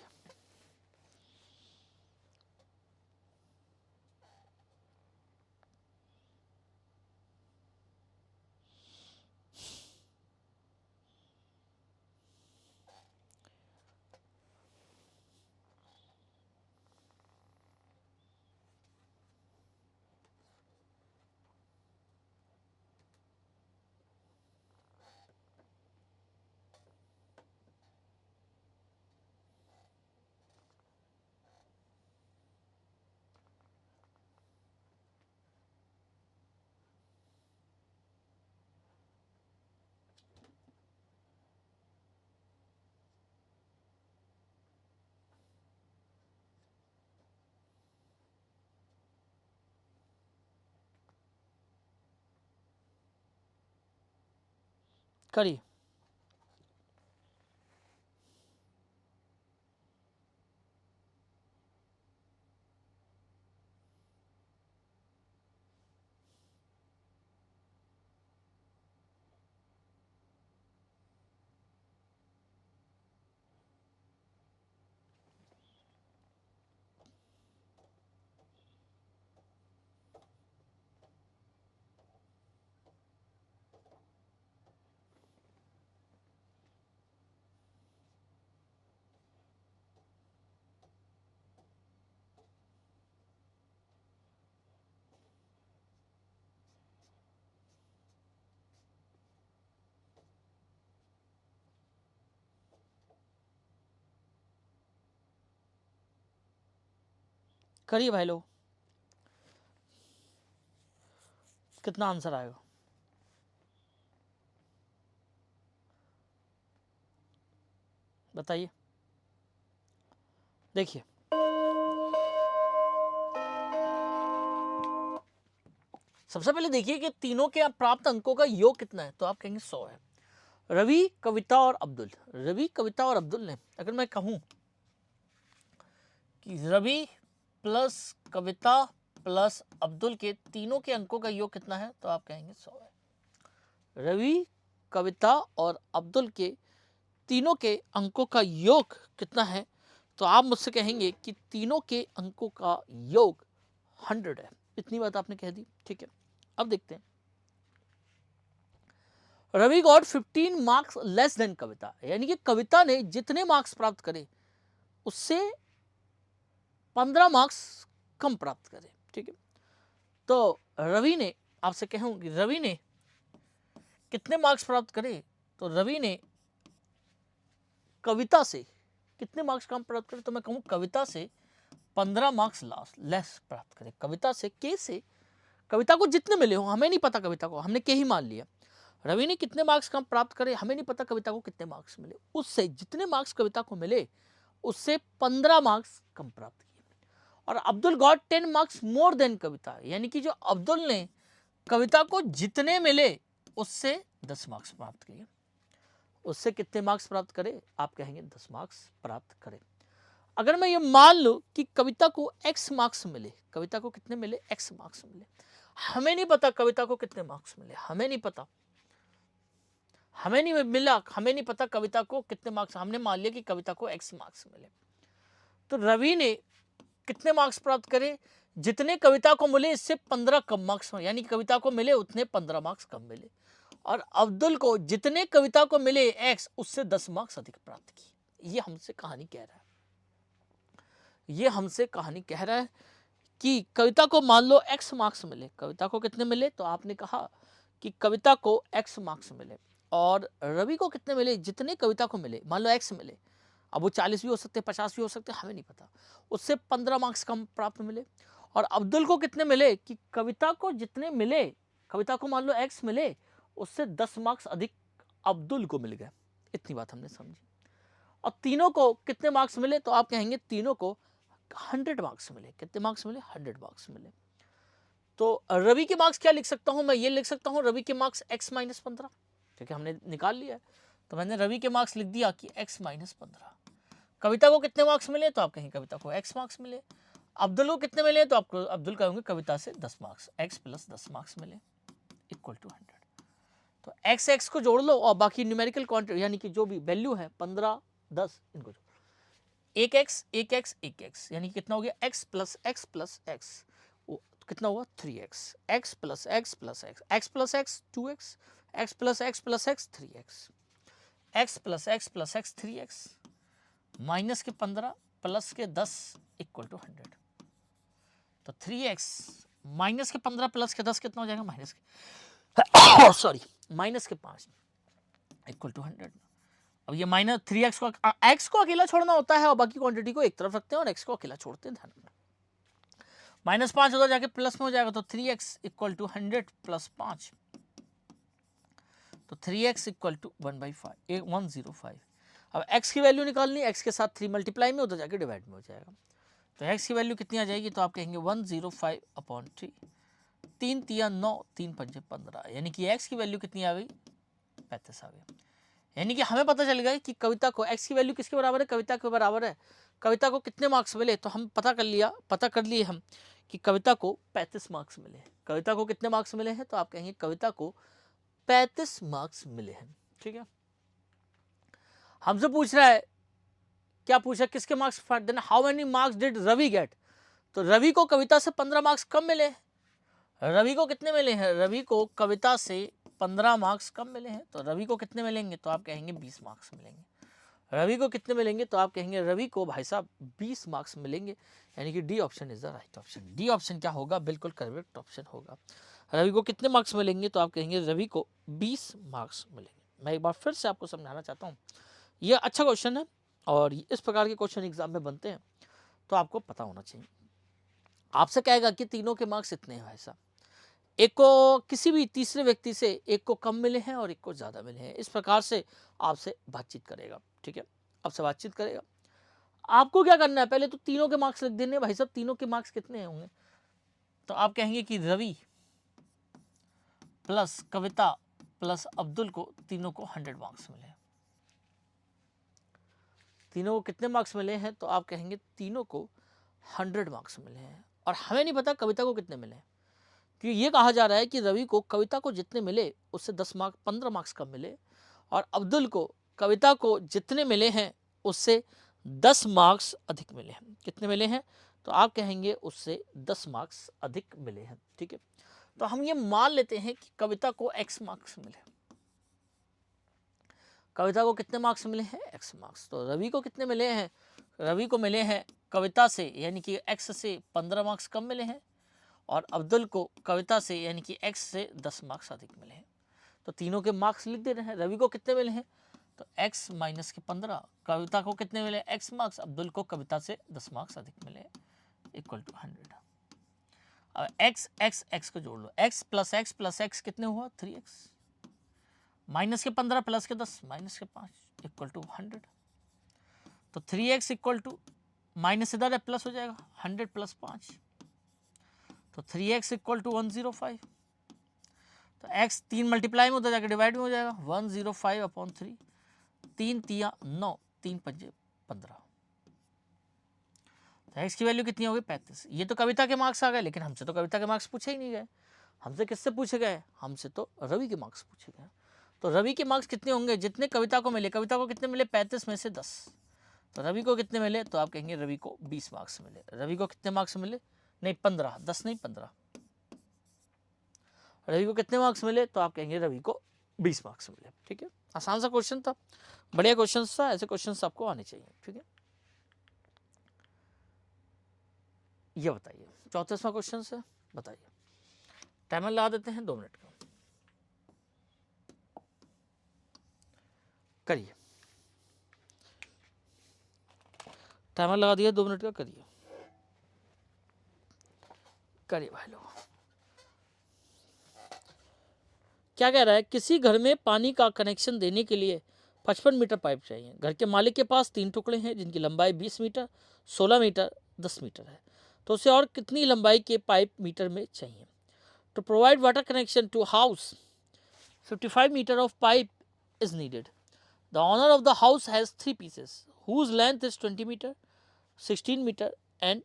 करिए करिए भाई लोग, कितना आंसर आएगा। बताइए। देखिए सबसे पहले देखिए कि तीनों के प्राप्त अंकों का योग कितना है, तो आप कहेंगे 100 है। रवि, कविता और अब्दुल, रवि, कविता और अब्दुल ने, अगर मैं कहूं कि रवि प्लस कविता प्लस अब्दुल के तीनों के अंकों का योग कितना है, तो आप कहेंगे 100 है। रवि, कविता और अब्दुल के तीनों के अंकों का योग कितना है, तो आप मुझसे कहेंगे कि तीनों के अंकों का योग 100 है। इतनी बात आपने कह दी, ठीक है। अब देखते हैं, Ravi got 15 marks less than Kavita, यानी कि कविता ने जितने मार्क्स प्राप्त करे उससे 15 मार्क्स कम प्राप्त करे, ठीक है। तो रवि ने, आपसे कहूं कि रवि ने कितने मार्क्स प्राप्त करे, तो रवि ने कविता से कितने मार्क्स कम प्राप्त करे, तो मैं कहूं कविता से 15 मार्क्स लेस प्राप्त करे। कविता से, के से, कविता को जितने मिले हो हमें नहीं पता, कविता को हमने के ही मान लिया। रवि ने कितने मार्क्स कम प्राप्त करे, हमें नहीं पता कविता को कितने मार्क्स मिले, उससे जितने मार्क्स कविता को मिले उससे 15 मार्क्स कम प्राप्त किए। और Abdul got 10 marks more than Kavita, यानी कि जो अब्दुल ने कविता को जितने मिले उससे 10 मार्क्स प्राप्त किए। उससे कितने मार्क्स प्राप्त करे? आप कहेंगे 10 मार्क्स प्राप्त करे। अगर मैं ये मान लूं कि कविता को x मार्क्स मिले, कविता को कितने मिले? x मार्क्स मिले। हमें नहीं पता कविता को कितने मार्क्स मिले, हमें नहीं पता, हमें नहीं मिला, हमें नहीं पता कविता को कितने मार्क्स। हमने मान लिया कि कविता को x मार्क्स मिले। तो रवि ने कितने मार्क्स प्राप्त करे? जितने कविता को मिले इससे 15 कम मार्क्स, यानी कविता को मिले उतने 15 मार्क्स कम मिले। और अब्दुल को जितने कविता को मिले x, उससे 10 मार्क्स अधिक प्राप्त किए। ये हमसे कहानी कह रहा है, ये हमसे कहानी कह रहा है कि कविता को मान लो x मार्क्स मिले। कविता को कितने मिले? तो आपने कहा कि कविता को x मार्क्स मिले। और रवि को कितने मिले? जितने कविता को मिले, मान लो x मिले, अब वो 40 भी हो सकते, 50 भी हो सकते, हमें नहीं पता, उससे 15 मार्क्स कम प्राप्त मिले। और अब्दुल को कितने मिले? कि कविता को जितने मिले, कविता को मान लो x मिले, उससे 10 मार्क्स अधिक अब्दुल को मिल गए। इतनी बात हमने समझी। और तीनों को कितने मार्क्स मिले? तो आप कहेंगे तीनों को 100 मार्क्स मिले। कितने मार्क्स मिले? 100 मार्क्स मिले। तो रवि के मार्क्स क्या लिख सकता हूं मैं? ये लिख सकता हूं रवि के मार्क्स x माइनस 15, ठीक है, हमने निकाल लिया है। तो मैंने रवि के मार्क्स लिख दिया कि x माइनस 15। कविता को कितने मार्क्स मिले? तो आप कहेंगे कविता को x मार्क्स मिले। अब्दुल को कितने मिले? तो आपको अब्दुल कहोगे कविता से 10 मार्क्स, x प्लस 10 मार्क्स मिले इक्वल टू 100। तो x x को जोड़ लो और बाकी न्यूमेरिकल क्वांटिटी यानी कि जो भी वैल्यू है 15, 10, इनको जोड़, एक x यानी कितना हो गया? x प्लस x कितना हुआ? 3x, x plus x plus x plus x 2x, x plus x 3x, x plus x 3x, minus के 15 प्लस के 10 इक्वल टू 100। तो 3x माइनस के 15 प्लस के 10 कितना हो जाएगा? माइनस के सॉरी माइनस के 5 इक्वल टू 100। अब ये माइनस 3x को x को अकेला छोड़ना होता है और बाकी क्वांटिटी को एक तरफ रखते हैं और x को अकेला छोड़ते हैं, ध्यान रखना। माइनस 5 होता जाके प्लस में हो जाएगा, तो 3x इक्वल टू 100 प्लस 5, तो 3x इक्वल टू 1/5। अब x की वैल्यू निकालनी, x के साथ 3 मल्टीप्लाई में, उधर जाके डिवाइड में हो जाएगा। तो x की वैल्यू कितनी आ जाएगी? तो आप कहेंगे 105/3, 3 तिया 9, 3 पंजे 15, यानी कि x की वैल्यू कितनी आ गई? 35 आ गई। यानी कि हमें पता चल गया कि कविता को x की वैल्यू किसके बराबर है? कविता के बराबर है। कविता को कितने मार्क्स मिले? तो हम पता कर लिए हम कि कविता को 35 मार्क्स मिले हैं। कविता को कितने मार्क्स मिले हैं? तो आप कहेंगे कविता को 35 मार्क्स मिले हैं, ठीक है। हमसे पूछ रहा है, क्या पूछा? किसके मार्क्स फाइंड देना, how many marks did Ravi get? तो रवि को कविता से 15 मार्क्स कम मिले। रवि को कितने मिले हैं? रवि को कविता से 15 मार्क्स कम मिले हैं। तो रवि को कितने मिलेंगे? तो आप कहेंगे 20 मार्क्स मिलेंगे। रवि को कितने मिलेंगे? तो आप कहेंगे रवि को भाई साहब 20 मार्क्स मिलेंगे, यानी कि D option is the right option. D option क्या होगा? बिल्कुल करेक्ट ऑप्शन होगा। रवि को कितने मार्क्स मिलेंगे? तो आप कहेंगे रवि को 20 मार्क्स मिलेंगे। मैं एक बार फिर से आपको समझाना चाहता हूँ, यह अच्छा क्वेश्चन है और इस प्रकार के क्वेश्चन एग्जाम में बनते हैं, तो आपको पता होना चाहिए। आपसे कहेगा कि तीनों के मार्क्स इतने हैं भाई साहब, एक को किसी भी तीसरे व्यक्ति से एक को कम मिले हैं और एक को ज़्यादा मिले हैं, इस प्रकार से आपसे बातचीत करेगा, ठीक है, आपसे बातचीत करेगा। आपको क्या करना है? पहले तो तीनों के मार्क्स लिख देने भाई साहब, तीनों के मार्क्स कितने होंगे? तो आप कहेंगे कि रवि प्लस कविता प्लस अब्दुल को तीनों को 100 मार्क्स मिले। तीनों को कितने मार्क्स मिले हैं? तो आप कहेंगे तीनों को 100 मार्क्स मिले हैं। और हमें नहीं पता कविता को कितने मिले, क्योंकि ये कहा जा रहा है कि रवि को कविता को जितने मिले उससे 15 मार्क्स कम मिले, और अब्दुल को कविता को जितने मिले हैं उससे 10 मार्क्स अधिक मिले हैं। कितने मिले हैं? तो आप कहेंगे उससे 10 मार्क्स अधिक मिले हैं, ठीक है। तो हम ये मान लेते हैं कि कविता को x मार्क्स मिले। कविता को कितने मार्क्स मिले हैं? x marks. तो रवि को कितने मिले हैं? रवि को मिले हैं कविता से यानी कि x से 15 मार्क्स कम मिले हैं, और अब्दुल को कविता से यानी कि x से 10 मार्क्स अधिक मिले हैं। तो तीनों के मार्क्स लिख दे रहे हैं। रवि को कितने मिले हैं? तो x माइनस के 15, कविता को कितने मिले? x मार्क्स, अब्दुल को कविता से 10 मार्क्स अधिक मिले इक्वल टू 100। अब x को जोड़ लो, x प्लस x कितने हुआ? 3x, माइनस के 15 प्लस के 10 माइनस के 5 इक्वल टू 100। तो 3x इक्वल टू माइनस इधर है प्लस हो जाएगा 100 प्लस 5, तो 3x इक्वल टू 105। तो x 3 मल्टीप्लाई में होता जाकर डिवाइड में हो जाएगा 105/3, 3 तिया 9, 3 पंजे 15। तो x की वैल्यू कितनी होगी 35। ये तो कविता के मार्क्स आ गए, लेकिन हमसे तो कविता के मार्क्स पूछे ही नहीं गए। हमसे किससे पूछे गए? हमसे तो रवि के मार्क्स पूछे गए। तो रवि के मार्क्स कितने होंगे? जितने कविता को मिले, कविता को कितने मिले? 35 में से 10। तो रवि को कितने मिले? तो आप कहेंगे रवि को 20 मार्क्स मिले। रवि को कितने मार्क्स मिले? नहीं 15, 10 नहीं 15। रवि को कितने मार्क्स मिले? तो आप कहेंगे रवि को 20 मार्क्स मिले। ठीक है, आसान सा क्वेश्चन था, बढ़िया क्वेश्चन था। ऐसे क्वेश्चन आपको आने चाहिए। ठीक है, ये बताइए 34वां क्वेश्चन से बताइए। टाइमर लगा देते हैं 2 मिनट का, करिए। टाइमर लगा दिया 2 मिनट का, करिए करिए भाई लोग। क्या कह रहा है? किसी घर में पानी का कनेक्शन देने के लिए 55 मीटर पाइप चाहिए। घर के मालिक के पास 3 टुकड़े हैं जिनकी लंबाई 20 मीटर, 16 मीटर, 10 मीटर है। तो उसे और कितनी लंबाई के पाइप मीटर में चाहिए? To provide water connection to house 55 metre of pipe is needed. The owner of the house has 3 pieces whose length is 20 meter, 16 meter and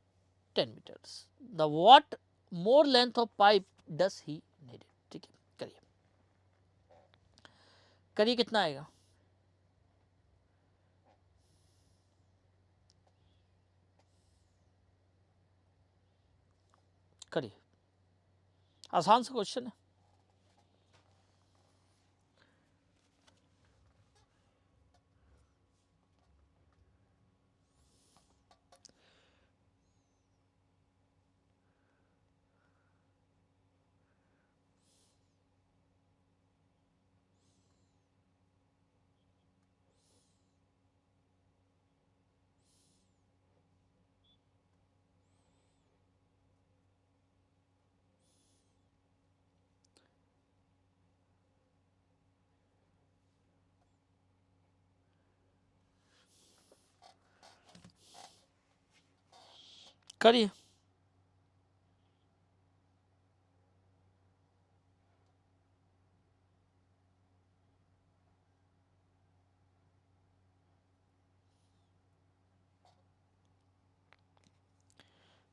10 meters. The what more length of pipe does he need? ठीक है, करिए करिए, कितना आएगा? करिए, आसान सा question है। करिए,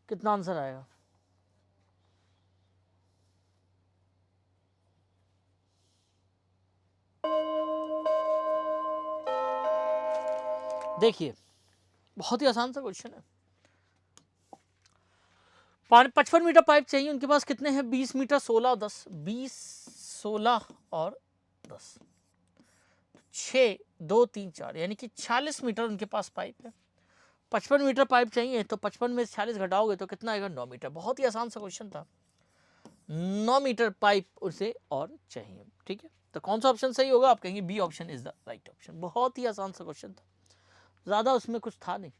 कितना आंसर आएगा? देखिए, बहुत ही आसान सा क्वेश्चन है। 55 मीटर पाइप चाहिए, उनके पास कितने हैं? 20 मीटर, 16 और 10। 20, 16 और 10, 6, 2, 3, 4, यानी कि 46 मीटर उनके पास पाइप है। 55 मीटर पाइप चाहिए, तो 55 में से 40 घटाओगे तो कितना आएगा? 9 मीटर। बहुत ही आसान सा क्वेश्चन था। 9 मीटर पाइप उसे और चाहिए। ठीक है, तो कौन सा ऑप्शन सही होगा? आप कहेंगे B option is the right option. बहुत ही आसान सा क्वेश्चन था, ज़्यादा उसमें कुछ था नहीं।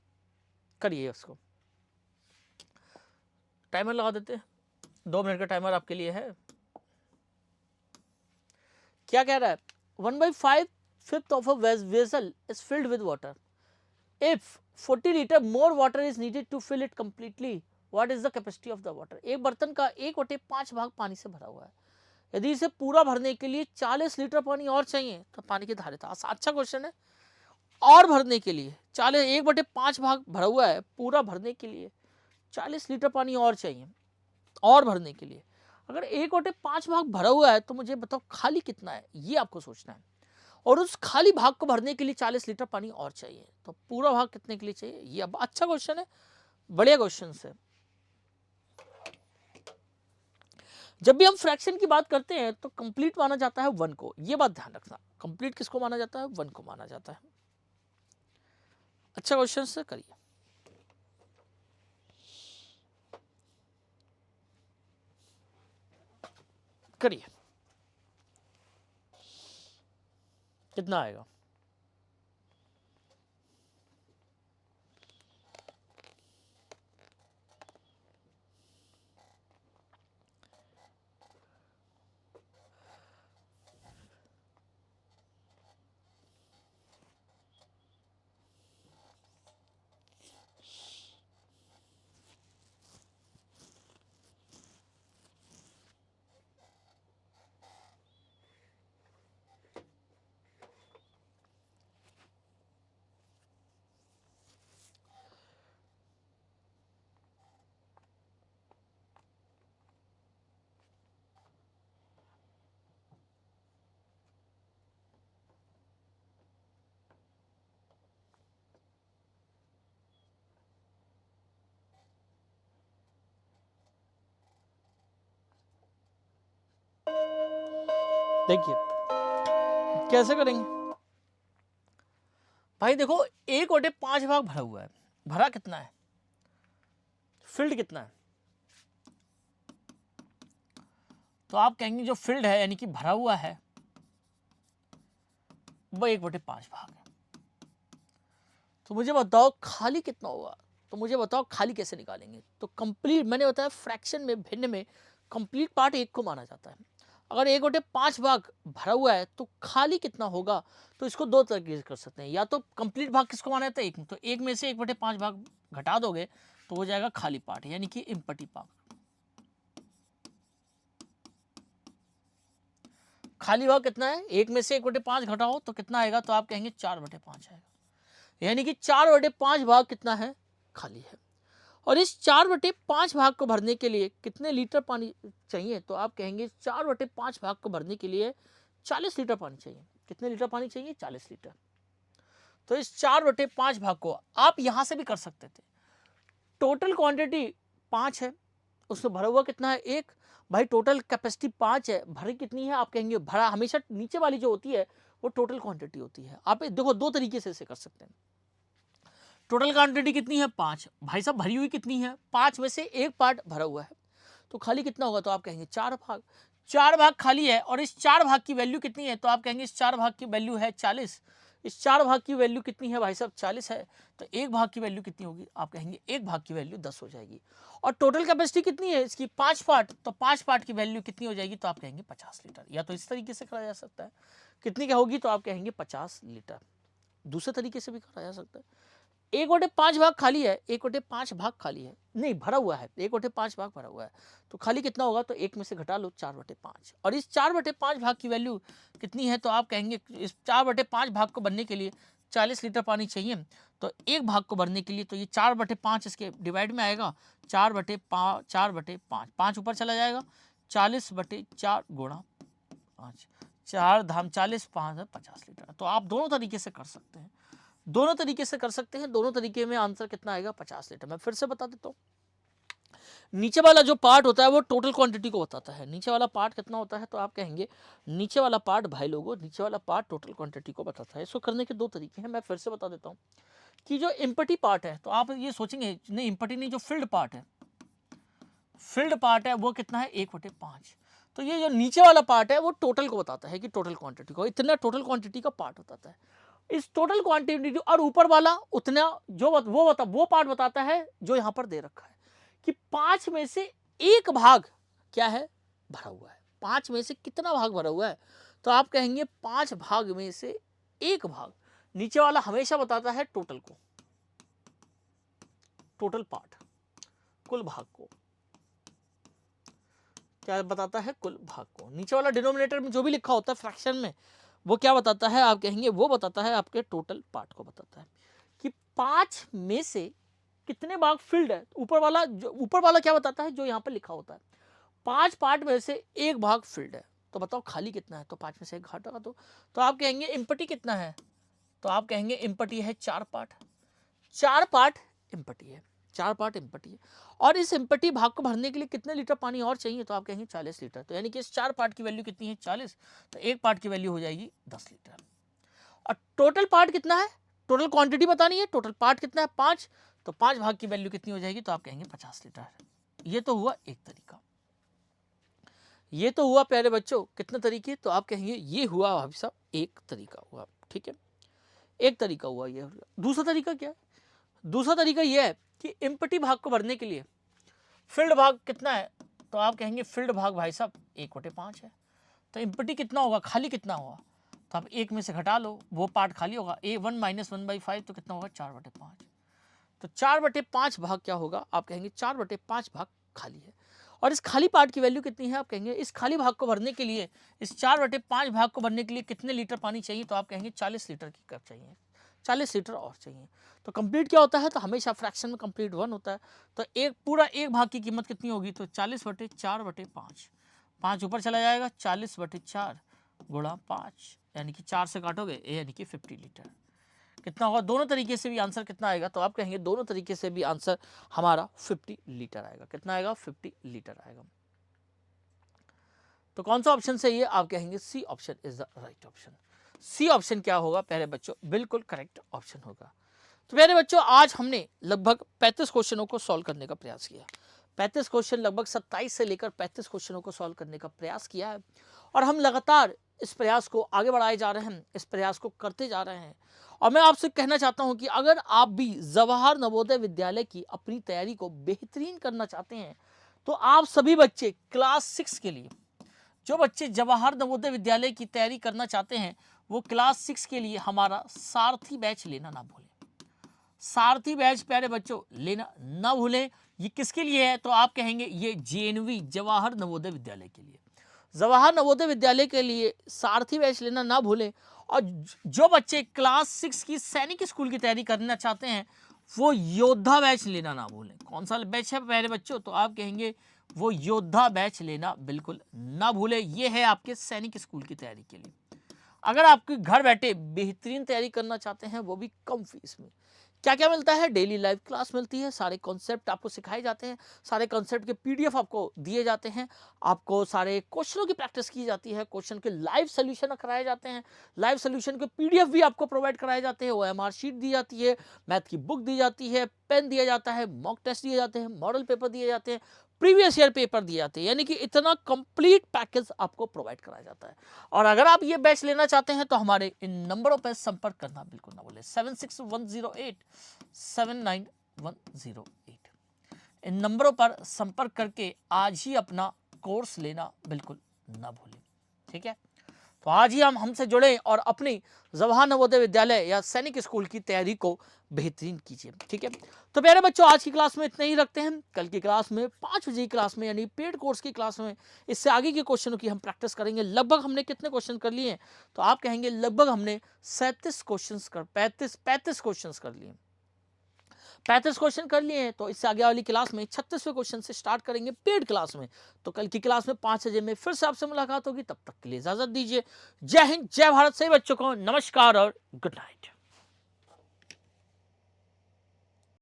करिए उसको, टाइमर लगा देते हैं। 2 मिनट का टाइमर आपके लिए है। क्या कह रहा है? 1/5 of a vessel is filled with water. If 40 liter more water is needed to fill it completely, what is the capacity of the water? एक बर्तन का 1/5 भाग पानी से भरा हुआ है। यदि इसे पूरा भरने के लिए 40 लीटर पानी और चाहिए तो पानी की धारिता। अच्छा क्वेश्चन है। और भरने के लिए 40, 1/5 भाग भरा हुआ है, पूरा भरने के लिए 40 लीटर पानी और चाहिए। और भरने के लिए अगर 1/5 भाग भरा हुआ है तो मुझे बताओ खाली कितना है, ये आपको सोचना है। और उस खाली भाग को भरने के लिए 40 लीटर पानी और चाहिए, तो पूरा भाग कितने के लिए चाहिए? ये अब अच्छा क्वेश्चन है, बढ़िया क्वेश्चन है। जब भी हम फ्रैक्शन की बात करते हैं तो कंप्लीट माना जाता है 1 को, ये बात ध्यान रखना। कंप्लीट किसको माना जाता है? 1 को माना जाता है। अच्छा क्वेश्चन से करिए, करिए, कितना आएगा? देखिए कैसे करेंगे भाई, देखो 1/5 भाग भरा हुआ है, भरा कितना है, फिल्ड कितना है, तो आप कहेंगे जो फिल्ड है यानी कि भरा हुआ है वो 1/5 भाग है। तो मुझे बताओ खाली कितना होगा, तो मुझे बताओ खाली कैसे निकालेंगे। तो कंप्लीट मैंने बताया फ्रैक्शन में, भिन्न में कंप्लीट पार्ट 1 को माना जाता है। अगर 1/5 भाग भरा हुआ है तो खाली कितना होगा, तो इसको दो तरीके से कर सकते हैं। या तो कंप्लीट भाग किसको माना जाता है, एक में, तो एक में से 1/5 भाग घटा दोगे तो हो जाएगा खाली पार्ट यानी कि एम्प्टी पार्ट। खाली भाग कितना है, एक में से 1/5 घटाओ तो कितना आएगा, तो आप कहेंगे 4/5 आएगा, यानी कि 4/5 भाग कितना है, खाली है। और इस 4/5 भाग को भरने के लिए कितने लीटर पानी चाहिए, तो आप कहेंगे 4/5 भाग को भरने के लिए 40 लीटर पानी चाहिए। कितने लीटर पानी चाहिए, 40 लीटर। तो इस 4/5 भाग को आप यहां से भी कर सकते थे। टोटल क्वांटिटी 5 है, उसमें भरा हुआ कितना है, 1। भाई टोटल कैपेसिटी 5 है, भरी कितनी है, आप कहेंगे भरा हमेशा नीचे वाली जो होती है वो टोटल क्वांटिटी होती है। आप देखो दो तरीके से इसे कर सकते हैं। टोटल क्वांटिटी कितनी है, 5। भाई साहब भरी हुई कितनी है, 5 में से एक पार्ट भरा हुआ है, तो खाली कितना होगा, तो आप कहेंगे 4 भाग। 4 भाग खाली है, और इस 4 भाग की वैल्यू कितनी है, तो आप कहेंगे इस 4 भाग की वैल्यू है 40। इस 4 भाग की वैल्यू कितनी है भाई साहब, 40 है, तो एक भाग की वैल्यू कितनी होगी, आप कहेंगे एक भाग की वैल्यू 10 हो जाएगी। और टोटल कैपेसिटी कितनी है इसकी, 5 पार्ट, तो 5 पार्ट की वैल्यू कितनी हो जाएगी, तो आप कहेंगे 50 लीटर। या तो इस तरीके से करा जा सकता है, कितनी क्या होगी, तो आप कहेंगे 50 लीटर। दूसरे तरीके से भी करा जा सकता है, 1/5 भाग खाली है, 1/5 भाग खाली है, नहीं भरा हुआ है, 1/5 भाग भरा हुआ है, तो खाली कितना होगा, तो एक में से घटा लो 4/5। और इस 4/5 भाग की वैल्यू कितनी है, तो आप कहेंगे इस 4/5 भाग को बनने के लिए 40 लीटर पानी चाहिए, तो एक भाग को भरने के लिए तो ये 4/5 इसके डिवाइड में आएगा, 4/5, 5 ऊपर चला जाएगा, 40/4 गुणा 5, 4 धाम 40, 5 50 लीटर। तो आप दोनों तरीके से कर सकते हैं, दोनों तरीके से कर सकते हैं, दोनों तरीके में आंसर कितना आएगा, 50 लीटर। मैं फिर से बता देता हूँ, नीचे वाला जो पार्ट होता है वो टोटल क्वांटिटी को बताता है। नीचे वाला पार्ट कितना होता है, तो आप कहेंगे नीचे वाला पार्ट, भाई लोगों नीचे वाला पार्ट टोटल क्वांटिटी को बताता है। इसको करने के दो तरीके हैं, मैं फिर से बता देता हूँ कि जो इम्पटी पार्ट है, तो आप ये सोचेंगे नहीं इम्पटी नहीं, जो फील्ड पार्ट है, फील्ड पार्ट है वो कितना है, 1/5। तो ये जो नीचे वाला पार्ट है वो टोटल को बताता है कि टोटल क्वांटिटी को, इतना टोटल क्वांटिटी का पार्ट बताता है। इस टोटल क्वांटिटी और ऊपर वाला उतना जो वो पार्ट बताता है जो यहां पर दे रखा है कि 5 में से एक भाग क्या है, भरा हुआ है। 5 में से कितना भाग भरा हुआ है, तो आप कहेंगे 5 भाग में से एक भाग। नीचे वाला हमेशा बताता है टोटल को, टोटल पार्ट, कुल भाग को, क्या बताता है, कुल भाग को। नीचे वाला डिनोमिनेटर में जो भी लिखा होता है फ्रैक्शन में, वो क्या बताता है, आप कहेंगे वो बताता है आपके टोटल पार्ट को बताता है कि 5 में से कितने भाग फिल्ड है। ऊपर वाला क्या बताता है, जो यहाँ पर लिखा होता है 5 पार्ट में से एक भाग फिल्ड है, तो बताओ खाली कितना है, तो 5 में से एक घटा दो, तो आप कहेंगे एम्प्टी कितना है, तो आप कहेंगे एम्प्टी है 4 पार्ट, 4 पार्ट एम्प्टी है, 4 पार्ट एम्प्टी है। और इस एम्प्टी भाग को भरने के लिए कितने लीटर पानी और चाहिए, तो आप कहेंगे 40 लीटर। तो यानी कि इस 4 पार्ट की वैल्यू कितनी है, 40, तो एक पार्ट की वैल्यू हो जाएगी 10 लीटर। और टोटल पार्ट कितना है, टोटल क्वांटिटी बतानी है, टोटल पार्ट कितना है 5, तो 5 भाग की वैल्यू कितनी हो जाएगी, तो आप कहेंगे 50 लीटर। ये तो हुआ एक तरीका, ये तो हुआ प्यारे बच्चों कितने तरीके, तो आप कहेंगे ये हुआ भाई साहब एक तरीका हुआ, ठीक है, एक तरीका हुआ ये। दूसरा तरीका क्या है, दूसरा तरीका यह है कि एम्प्टी भाग को भरने के लिए फील्ड भाग कितना है, तो आप कहेंगे फील्ड भाग भाई साहब 1/5 है, तो एम्प्टी कितना होगा, खाली कितना होगा, तो आप एक में से घटा लो, वो पार्ट खाली होगा, A1 - 1/5, तो कितना होगा 4/5। तो 4/5 भाग क्या होगा, आप कहेंगे 4/5 भाग खाली है। और इस खाली पार्ट की वैल्यू कितनी है, आप कहेंगे इस खाली भाग को भरने के लिए, इस 4/5 भाग को भरने के लिए कितने लीटर पानी चाहिए, तो आप कहेंगे 40 लीटर की कप चाहिए, 40 लीटर और चाहिए। तो कंप्लीट क्या होता है, तो हमेशा फ्रैक्शन में कंप्लीट 1 होता है, तो एक पूरा एक भाग की कीमत कितनी होगी, तो 40/4/5, 5 ऊपर चला जाएगा, 40/4 गुणा 5, यानी कि 4 से काटोगे यानी कि 50 लीटर। कितना होगा, दोनों तरीके से भी आंसर कितना आएगा, तो आप कहेंगे दोनों तरीके से भी आंसर हमारा 50 लीटर आएगा। कितना आएगा, 50 लीटर आएगा। तो कौन सा ऑप्शन सही है? आप कहेंगे C option is the right option. C option क्या होगा प्यारे बच्चों? बिल्कुल करेक्ट ऑप्शन होगा। तो प्यारे बच्चों, आज हमने लगभग 35 क्वेश्चनों को सॉल्व करने का प्रयास किया। 35 क्वेश्चन, लगभग 27 से लेकर 35 क्वेश्चनों को सॉल्व करने का प्रयास किया है, और हम लगातार इस प्रयास को आगे बढ़ाए जा रहे हैं, इस प्रयास को करते जा रहे हैं। और मैं आपसे कहना चाहता हूं कि अगर आप भी जवाहर नवोदय विद्यालय की अपनी तैयारी को बेहतरीन करना चाहते हैं, तो आप सभी बच्चे क्लास 6 के लिए, जो बच्चे जवाहर नवोदय विद्यालय की तैयारी करना चाहते हैं, वो क्लास 6 के लिए हमारा सारथी बैच लेना ना भूलें। सारथी बैच प्यारे बच्चों लेना ना भूलें। ये किसके लिए है? तो आप कहेंगे ये जेएनवी, जवाहर नवोदय विद्यालय के लिए। जवाहर नवोदय विद्यालय के लिए सारथी बैच लेना ना भूलें। और जो बच्चे क्लास 6 की सैनिक स्कूल की तैयारी करना चाहते हैं, वो योद्धा बैच लेना ना भूलें। कौन सा बैच है प्यारे बच्चों? तो आप कहेंगे वो योद्धा बैच लेना बिल्कुल ना भूलें। ये है आपके सैनिक स्कूल की तैयारी के लिए। अगर आपके घर बैठे बेहतरीन तैयारी करना चाहते हैं, वो भी कम फीस में, क्या क्या मिलता है? डेली लाइव क्लास मिलती है, सारे कॉन्सेप्ट आपको सिखाए जाते हैं, सारे कॉन्सेप्ट के पीडीएफ आपको दिए जाते हैं, आपको सारे क्वेश्चनों की प्रैक्टिस की जाती है, क्वेश्चन के लाइव सोल्यूशन कराए जाते हैं, लाइव सोल्यूशन के पीडीएफ भी आपको प्रोवाइड कराए जाते हैं, ओएमआर शीट दी जाती है, मैथ की बुक दी जाती है, पेन दिया जाता है, मॉक टेस्ट दिए जाते हैं, मॉडल पेपर दिए जाते हैं, प्रीवियस ईयर पेपर दिए जाते हैं। यानी कि इतना कंप्लीट पैकेज आपको प्रोवाइड कराया जाता है। और अगर आप ये बैच लेना चाहते हैं, तो हमारे इन नंबरों पर संपर्क करना बिल्कुल ना भूलें। 7610879108, इन नंबरों पर संपर्क करके आज ही अपना कोर्स लेना बिल्कुल ना भूलें। ठीक है, तो आज ही हमसे जुड़े और अपनी जवाहर नवोदय विद्यालय या सैनिक स्कूल की तैयारी को बेहतरीन कीजिए। ठीक है, तो प्यारे बच्चों, आज की क्लास में इतना ही रखते हैं। कल की क्लास में 5 बजे की क्लास में, यानी पेड कोर्स की क्लास में, इससे आगे के क्वेश्चनों की हम प्रैक्टिस करेंगे। लगभग हमने कितने क्वेश्चन कर लिए हैं? तो आप कहेंगे लगभग हमने 37 क्वेश्चन कर 35 क्वेश्चन कर लिए। 35 क्वेश्चन कर लिए हैं, तो इससे आगे वाली क्लास में 36वें क्वेश्चन से स्टार्ट करेंगे पेड क्लास में। तो कल की क्लास में 5 बजे में फिर से आपसे मुलाकात होगी। तब तक के लिए इजाजत दीजिए। जय हिंद, जय भारत। सभी बच्चों को नमस्कार और गुड नाइट।